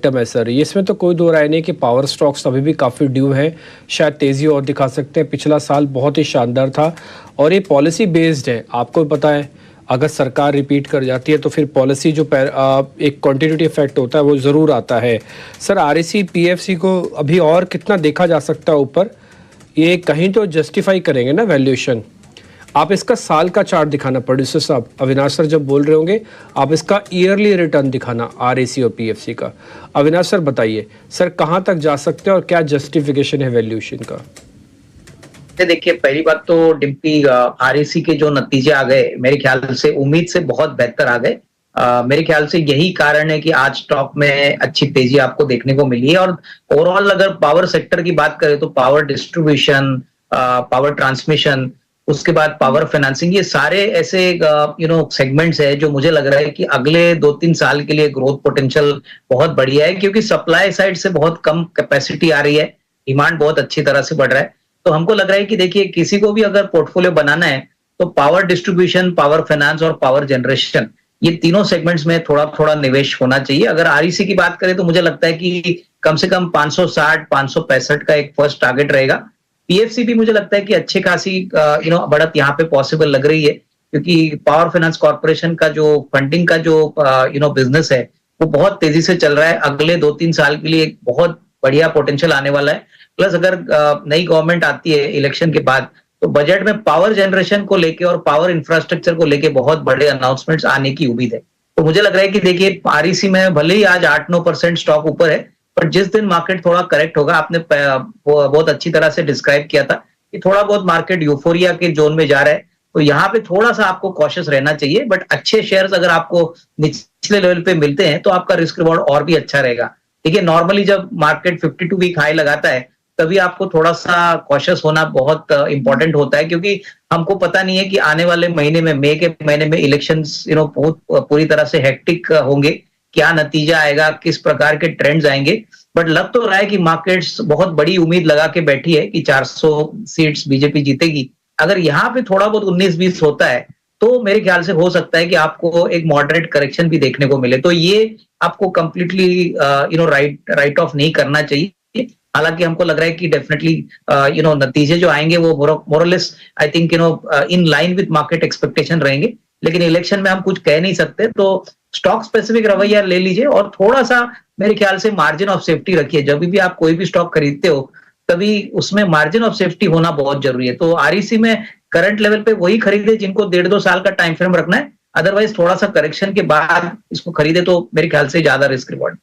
है सर, ये इसमें तो कोई दो राय नहीं कि पावर स्टॉक्स अभी भी काफ़ी ड्यू हैं, शायद तेज़ी और दिखा सकते हैं। पिछला साल बहुत ही शानदार था और ये पॉलिसी बेस्ड है, आपको भी पता है। अगर सरकार रिपीट कर जाती है तो फिर पॉलिसी जो एक कॉन्टिन्यूटी इफेक्ट होता है वो ज़रूर आता है। सर आरईसी पीएफसी को अभी और कितना देखा जा सकता है ऊपर, ये कहीं तो जस्टिफाई करेंगे ना वैल्यूएशन। आप इसका साल का चार्ट दिखाना, प्रोड्यूसर साहब, अविनाश सर जब बोल रहे होंगे आप इसका ईयरली रिटर्न दिखाना आरएसी और पीएफसी का। अविनाश सर बताइए सर कहां तक जा सकते हैं और क्या जस्टिफिकेशन है वैल्यूएशन का। देखिए पहली बात तो डिम्पी, आरएसी के जो नतीजे आ गए मेरे ख्याल से उम्मीद से बहुत बेहतर आ गए। मेरे ख्याल से यही कारण है कि आज स्टॉक में अच्छी तेजी आपको देखने को मिली है। और ओवरऑल अगर पावर सेक्टर की बात करें तो पावर डिस्ट्रीब्यूशन, पावर ट्रांसमिशन, उसके बाद पावर फाइनेंसिंग, ये सारे ऐसे सेगमेंट्स है जो मुझे लग रहा है कि अगले 2-3 साल के लिए ग्रोथ पोटेंशियल बहुत बढ़िया है, क्योंकि सप्लाई साइड से बहुत कम कैपेसिटी आ रही है, डिमांड बहुत अच्छी तरह से बढ़ रहा है। तो हमको लग रहा है कि देखिए किसी को भी अगर पोर्टफोलियो बनाना है तो पावर डिस्ट्रीब्यूशन, पावर फाइनेंस और पावर जनरेशन, ये तीनों सेगमेंट्स में थोड़ा थोड़ा निवेश होना चाहिए। अगर आरईसी की बात करें तो मुझे लगता है कि कम से कम 560, 565 का एक फर्स्ट टारगेट रहेगा। पीएफसी भी मुझे लगता है कि अच्छी खासी बढ़त यहाँ पे पॉसिबल लग रही है, क्योंकि पावर फाइनेंस कॉर्पोरेशन का जो फंडिंग का जो बिजनेस है वो बहुत तेजी से चल रहा है। अगले 2-3 साल के लिए एक बहुत बढ़िया पोटेंशियल आने वाला है। प्लस अगर नई गवर्नमेंट आती है इलेक्शन के बाद तो बजट में पावर जनरेशन को लेके और पावर इंफ्रास्ट्रक्चर को लेके बहुत बड़े अनाउंसमेंट्स आने की उम्मीद है। तो मुझे लग रहा है कि देखिए आरईसी में भले ही आज 8-9% स्टॉक ऊपर है, पर जिस दिन मार्केट थोड़ा करेक्ट होगा, आपने बहुत अच्छी तरह से डिस्क्राइब किया था कि थोड़ा बहुत मार्केट यूफोरिया के जोन में जा रहा है, तो यहाँ पे थोड़ा सा आपको कॉशियस रहना चाहिए। बट अच्छे शेयर्स अगर आपको निचले लेवल पे मिलते हैं तो आपका रिस्क रिवॉर्ड और भी अच्छा रहेगा। देखिए नॉर्मली जब मार्केट 52 वीक हाई लगाता है तभी आपको थोड़ा सा कॉशियस होना बहुत इंपॉर्टेंट होता है, क्योंकि हमको पता नहीं है कि आने वाले महीने में, मई के महीने में इलेक्शंस बहुत पूरी तरह से हेक्टिक होंगे, क्या नतीजा आएगा, किस प्रकार के ट्रेंड्स आएंगे। बट लग तो रहा है कि मार्केट्स बहुत बड़ी उम्मीद लगा के बैठी है कि 400 सीट्स बीजेपी जीतेगी। अगर यहाँ पे थोड़ा बहुत 19-20 होता है तो मेरे ख्याल से हो सकता है कि आपको एक मॉडरेट करेक्शन भी देखने को मिले। तो ये आपको कंप्लीटली राइट ऑफ नहीं करना चाहिए। हालांकि हमको लग रहा है कि डेफिनेटली नतीजे जो आएंगे वो more or less I think in line with market expectation रहेंगे, लेकिन इलेक्शन में हम कुछ कह नहीं सकते। तो स्टॉक स्पेसिफिक रवैया ले लीजिए और थोड़ा सा मेरे ख्याल से मार्जिन ऑफ सेफ्टी रखिए। जब भी आप कोई भी स्टॉक खरीदते हो तभी उसमें मार्जिन ऑफ सेफ्टी होना बहुत जरूरी है। तो आरईसी में करंट लेवल पे वही खरीदे जिनको 1.5-2 साल का टाइम फ्रेम रखना है, अदरवाइज थोड़ा सा करेक्शन के बाद इसको खरीदे तो मेरे ख्याल से ज्यादा रिस्क रिवॉर्ड।